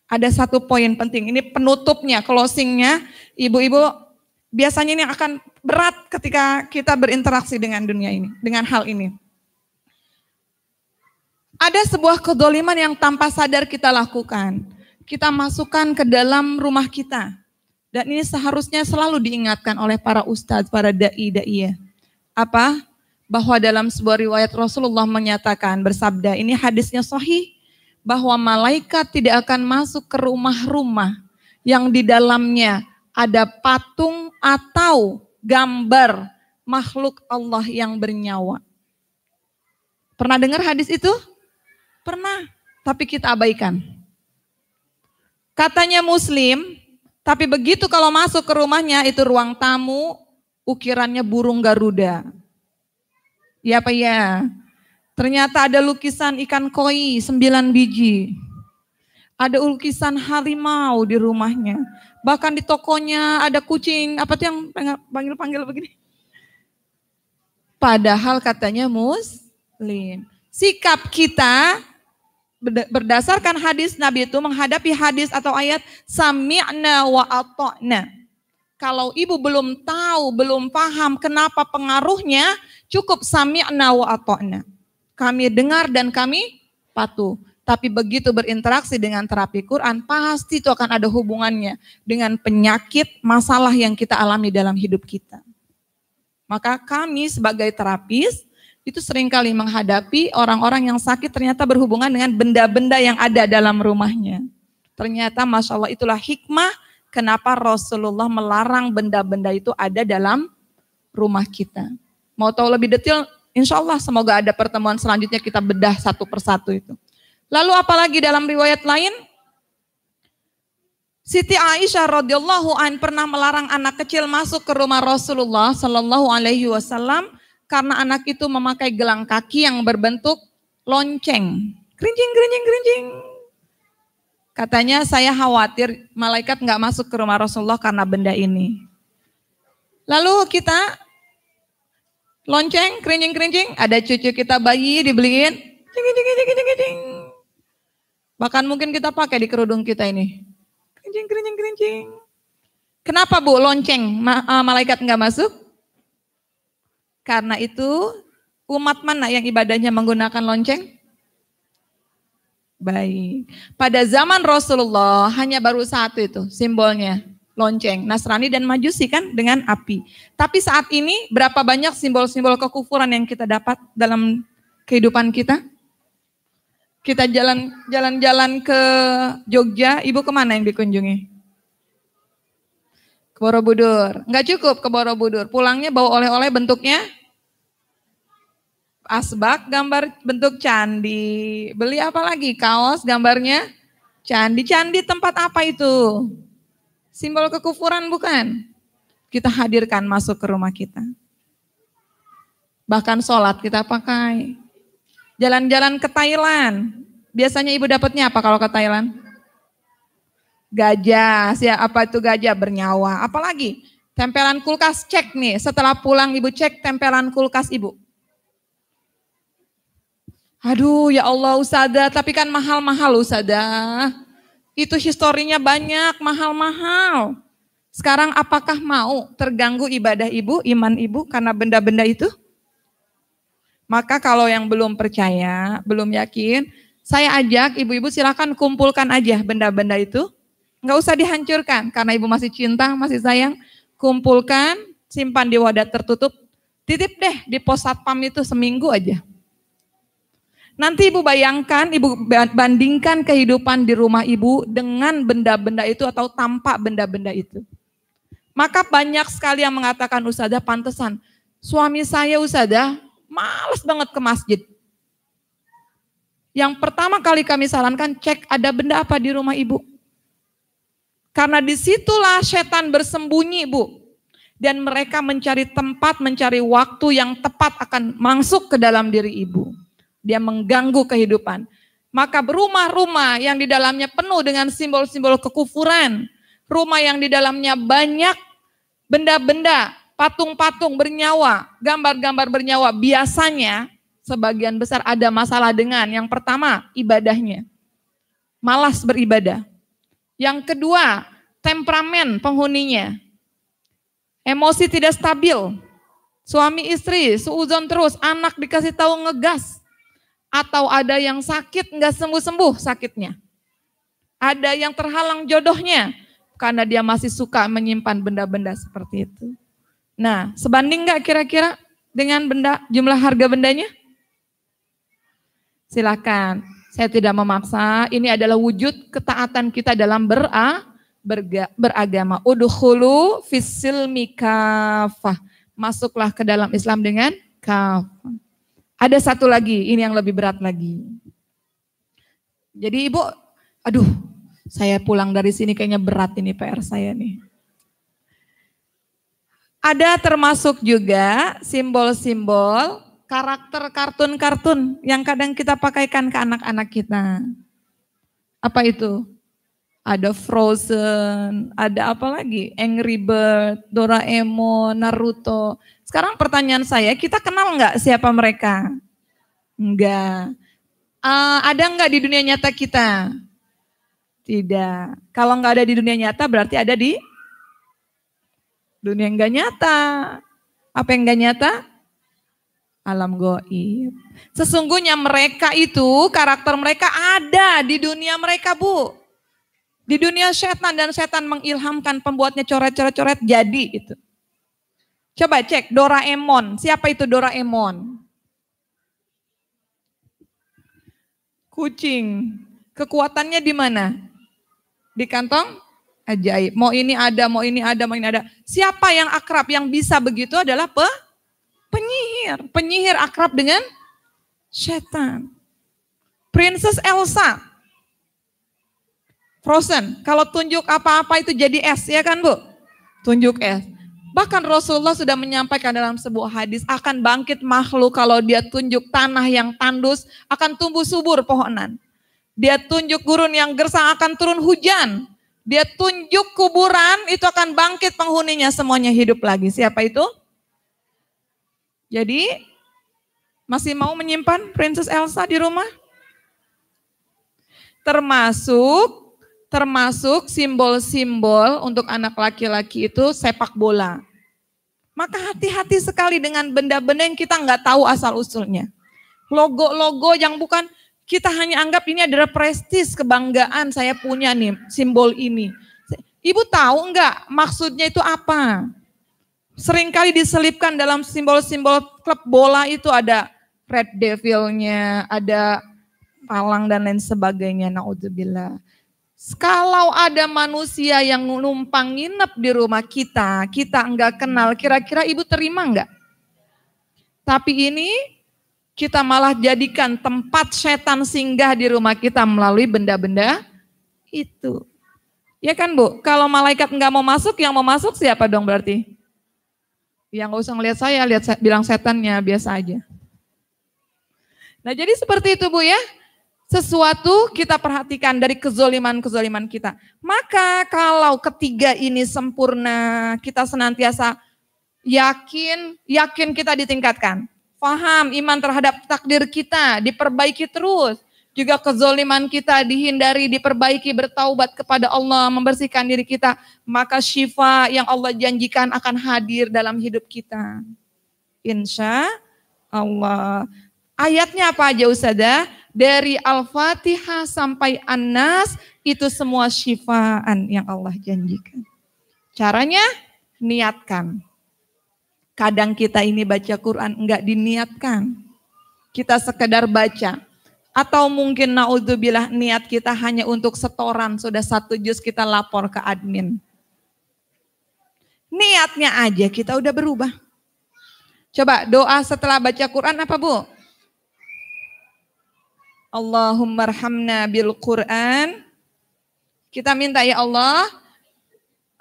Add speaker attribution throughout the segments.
Speaker 1: Ada satu poin penting, ini penutupnya, closingnya, ibu-ibu biasanya ini akan berat ketika kita berinteraksi dengan dunia ini, dengan hal ini. Ada sebuah kedoliman yang tanpa sadar kita lakukan. Kita masukkan ke dalam rumah kita. Dan ini seharusnya selalu diingatkan oleh para ustadz, para da'i-da'iyah. Apa? Bahwa dalam sebuah riwayat Rasulullah menyatakan, bersabda, ini hadisnya sahih, bahwa malaikat tidak akan masuk ke rumah-rumah yang di dalamnya ada patung atau gambar makhluk Allah yang bernyawa. Pernah dengar hadis itu? Pernah, tapi kita abaikan. Katanya Muslim, tapi begitu kalau masuk ke rumahnya itu ruang tamu, ukirannya burung Garuda. Ya apa ya? Ternyata ada lukisan ikan koi 9 biji. Ada lukisan harimau di rumahnya. Bahkan di tokonya ada kucing, apa tuh yang panggil-panggil begini. Padahal katanya Muslim. Sikap kita berdasarkan hadis Nabi itu menghadapi hadis atau ayat sami'na wa ata'na. Kalau ibu belum tahu, belum paham kenapa pengaruhnya, cukup sami'na wa ata'na. Kami dengar dan kami patuh. Tapi begitu berinteraksi dengan terapi Quran, pasti itu akan ada hubungannya dengan penyakit, masalah yang kita alami dalam hidup kita. Maka kami sebagai terapis, itu seringkali menghadapi orang-orang yang sakit ternyata berhubungan dengan benda-benda yang ada dalam rumahnya. Ternyata Masya Allah itulah hikmah kenapa Rasulullah melarang benda-benda itu ada dalam rumah kita. Mau tahu lebih detail? Insya Allah semoga ada pertemuan selanjutnya kita bedah satu persatu itu. Lalu apalagi dalam riwayat lain? Siti Aisyah radhiyallahu an pernah melarang anak kecil masuk ke rumah Rasulullah sallallahu alaihi wasallam karena anak itu memakai gelang kaki yang berbentuk lonceng. Kerincing, kerincing, kerincing. Katanya saya khawatir malaikat nggak masuk ke rumah Rasulullah karena benda ini. Lalu kita lonceng, kerincing, kerincing. Ada cucu kita bayi dibeliin. Cing, cing, cing, cing, cing, cing. Bahkan mungkin kita pakai di kerudung kita ini. Kerincing, kerincing, kerincing. Kenapa Bu lonceng malaikat nggak masuk? Karena itu umat mana yang ibadahnya menggunakan lonceng? Baik. Pada zaman Rasulullah hanya baru satu itu simbolnya, lonceng. Nasrani dan Majusi kan dengan api. Tapi saat ini berapa banyak simbol-simbol kekufuran yang kita dapat dalam kehidupan kita? Kita jalan-jalan ke Jogja, ibu kemana yang dikunjungi? Ke Borobudur. Enggak cukup ke Borobudur, pulangnya bawa oleh-oleh bentuknya asbak gambar bentuk candi. Beli apa lagi? Kaos gambarnya candi. Candi tempat apa itu? Simbol kekufuran bukan? Kita hadirkan masuk ke rumah kita. Bahkan sholat kita pakai. Jalan-jalan ke Thailand. Biasanya ibu dapatnya apa kalau ke Thailand? Gajah. Apa itu gajah? Bernyawa. Apalagi? Tempelan kulkas, cek nih. Setelah pulang ibu cek tempelan kulkas ibu. Aduh ya Allah Ustazah, tapi kan mahal-mahal Ustazah. Itu historinya banyak, mahal-mahal. Sekarang apakah mau terganggu ibadah ibu, iman ibu karena benda-benda itu? Maka kalau yang belum percaya, belum yakin, saya ajak ibu-ibu silakan kumpulkan aja benda-benda itu. Nggak usah dihancurkan karena ibu masih cinta, masih sayang. Kumpulkan, simpan di wadah tertutup. Titip deh di pos satpam itu seminggu aja. Nanti ibu bayangkan, ibu bandingkan kehidupan di rumah ibu dengan benda-benda itu atau tanpa benda-benda itu. Maka banyak sekali yang mengatakan Ustazah pantesan. Suami saya Ustazah malas banget ke masjid. Yang pertama kali kami sarankan cek ada benda apa di rumah ibu. Karena disitulah setan bersembunyi Bu. Dan mereka mencari tempat, mencari waktu yang tepat akan masuk ke dalam diri ibu. Dia mengganggu kehidupan. Maka rumah-rumah yang di dalamnya penuh dengan simbol-simbol kekufuran. Rumah yang di dalamnya banyak benda-benda, patung-patung bernyawa, gambar-gambar bernyawa. Biasanya sebagian besar ada masalah dengan yang pertama ibadahnya. Malas beribadah. Yang kedua, temperamen penghuninya. Emosi tidak stabil. Suami istri suuzon terus, anak dikasih tahu ngegas. Atau ada yang sakit nggak sembuh-sembuh sakitnya. Ada yang terhalang jodohnya karena dia masih suka menyimpan benda-benda seperti itu. Nah, sebanding nggak kira-kira dengan jumlah harga bendanya? Silakan, saya tidak memaksa. Ini adalah wujud ketaatan kita dalam beragama. Udkhulu fis-silmi kafah. Masuklah ke dalam Islam dengan kafah. Ada satu lagi, ini yang lebih berat lagi. Jadi ibu, aduh, saya pulang dari sini kayaknya berat ini PR saya nih. Ada termasuk juga simbol-simbol karakter kartun-kartun yang kadang kita pakaikan ke anak-anak kita. Apa itu? Ada Frozen, ada apa lagi? Angry Bird, Doraemon, Naruto. Sekarang pertanyaan saya, kita kenal nggak siapa mereka? Enggak. Ada nggak di dunia nyata kita? Tidak. Kalau nggak ada di dunia nyata berarti ada di dunia yang nggak nyata. Apa yang nggak nyata? Alam gaib. Sesungguhnya mereka itu, karakter mereka ada di dunia mereka, Bu. Di dunia setan, dan setan mengilhamkan pembuatnya coret-coret-coret jadi itu. Coba cek Doraemon. Siapa itu Doraemon? Kucing. Kekuatannya di mana? Di kantong ajaib. Mau ini ada, mau ini ada, mau ini ada. Siapa yang akrab yang bisa begitu adalah penyihir. Penyihir akrab dengan setan. Princess Elsa. Frozen, kalau tunjuk apa-apa itu jadi es, ya kan Bu? Tunjuk es. Bahkan Rasulullah sudah menyampaikan dalam sebuah hadis, akan bangkit makhluk kalau dia tunjuk tanah yang tandus, akan tumbuh subur pohonan. Dia tunjuk gurun yang gersang, akan turun hujan. Dia tunjuk kuburan, itu akan bangkit penghuninya, semuanya hidup lagi. Siapa itu? Jadi, masih mau menyimpan Princess Elsa di rumah? Termasuk simbol-simbol untuk anak laki-laki itu sepak bola. Maka hati-hati sekali dengan benda-benda yang kita nggak tahu asal-usulnya. Logo-logo yang bukan, kita hanya anggap ini adalah prestis, kebanggaan saya punya nih simbol ini. Ibu tahu nggak maksudnya itu apa? Seringkali diselipkan dalam simbol-simbol klub bola itu ada Red Devil-nya, ada palang dan lain sebagainya, naudzubillah. Kalau ada manusia yang numpang nginep di rumah kita enggak kenal, kira-kira ibu terima enggak? Tapi ini kita malah jadikan tempat setan singgah di rumah kita melalui benda-benda itu. Ya kan Bu? Kalau malaikat enggak mau masuk, yang mau masuk siapa dong berarti? Yang enggak usah ngelihat saya, bilang setannya, biasa aja. Nah jadi seperti itu Bu ya. Sesuatu kita perhatikan dari kezoliman-kezoliman kita. Maka kalau ketiga ini sempurna, kita senantiasa yakin kita ditingkatkan. Faham iman terhadap takdir kita, diperbaiki terus. Juga kezoliman kita dihindari, diperbaiki, bertaubat kepada Allah, membersihkan diri kita. Maka syifa yang Allah janjikan akan hadir dalam hidup kita. Insya Allah. Ayatnya apa aja Ustazah? Dari Al-Fatihah sampai An-Nas itu semua syifaan yang Allah janjikan. Caranya niatkan. Kadang kita ini baca Quran enggak diniatkan. Kita sekedar baca. Atau mungkin naudzubillah niat kita hanya untuk setoran, sudah 1 juz kita lapor ke admin. Niatnya aja kita udah berubah. Coba doa setelah baca Quran apa Bu? Allahumma arhamna bil Quran. Kita minta ya Allah,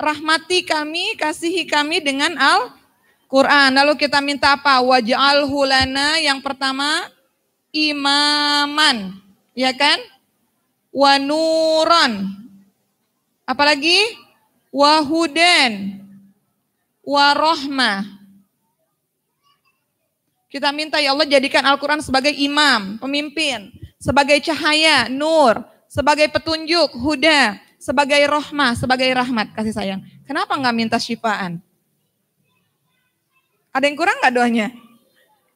Speaker 1: rahmati kami, kasihi kami dengan Al-Quran. Lalu kita minta apa? Waj'alhu lana, yang pertama imaman, ya kan? Wa nuran. Apalagi? Wa hudan. Wa rahmah. Kita minta ya Allah jadikan Al-Quran sebagai imam, pemimpin. Sebagai cahaya, nur, sebagai petunjuk, huda, sebagai rahmah, sebagai rahmat, kasih sayang. Kenapa nggak minta syifaan? Ada yang kurang nggak doanya?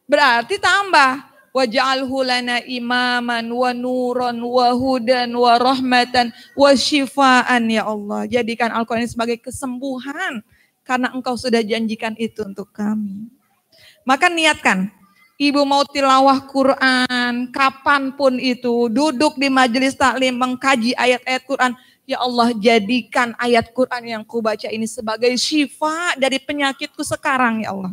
Speaker 1: Berarti tambah. Waj'alhu lana imaman wa nuran wa hudan wa rahmatan wa syifaan ya Allah. Jadikan Al-Quran ini sebagai kesembuhan karena Engkau sudah janjikan itu untuk kami. Maka niatkan, ibu mau tilawah Quran, kapanpun itu, duduk di majelis taklim mengkaji ayat-ayat Quran. Ya Allah, jadikan ayat Quran yang kubaca ini sebagai syifa dari penyakitku sekarang ya Allah.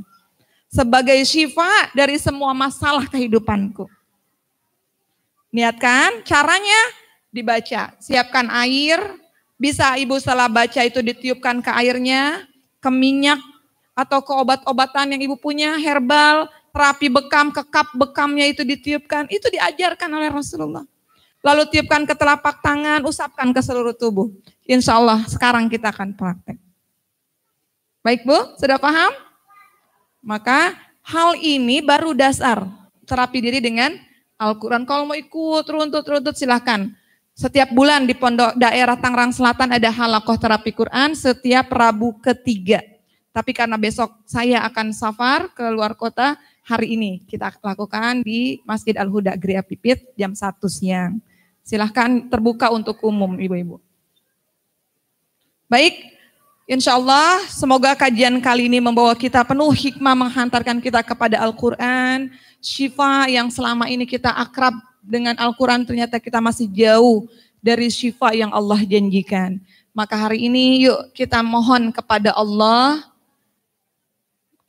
Speaker 1: Sebagai syifa dari semua masalah kehidupanku. Niatkan, caranya dibaca. Siapkan air, bisa ibu setelah baca itu ditiupkan ke airnya, ke minyak, atau ke obat-obatan yang ibu punya, herbal, terapi bekam, ke kap bekamnya itu ditiupkan. Itu diajarkan oleh Rasulullah. Lalu tiupkan ke telapak tangan, usapkan ke seluruh tubuh. Insya Allah sekarang kita akan praktek. Baik Bu, sudah paham? Maka hal ini baru dasar terapi diri dengan Al-Quran. Kalau mau ikut runtut silahkan. Setiap bulan di pondok daerah Tangerang Selatan ada halakoh terapi Quran setiap Rabu ketiga. Tapi karena besok saya akan safar ke luar kota, hari ini kita lakukan di Masjid Al-Huda Gria Pipit jam 1 siang. Silahkan terbuka untuk umum ibu-ibu. Baik. Insya Allah semoga kajian kali ini membawa kita penuh hikmah menghantarkan kita kepada Al-Quran. Syifa yang selama ini kita akrab dengan Al-Quran ternyata kita masih jauh dari syifa yang Allah janjikan. Maka hari ini yuk kita mohon kepada Allah.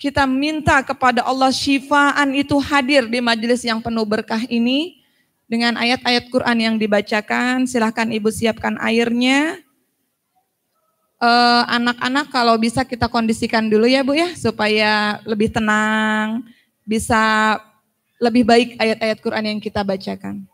Speaker 1: Kita minta kepada Allah syifaan itu hadir di majelis yang penuh berkah ini. Dengan ayat-ayat Quran yang dibacakan, silahkan ibu siapkan airnya. Anak-anak kalau bisa kita kondisikan dulu ya Bu ya, supaya lebih tenang, bisa lebih baik ayat-ayat Quran yang kita bacakan.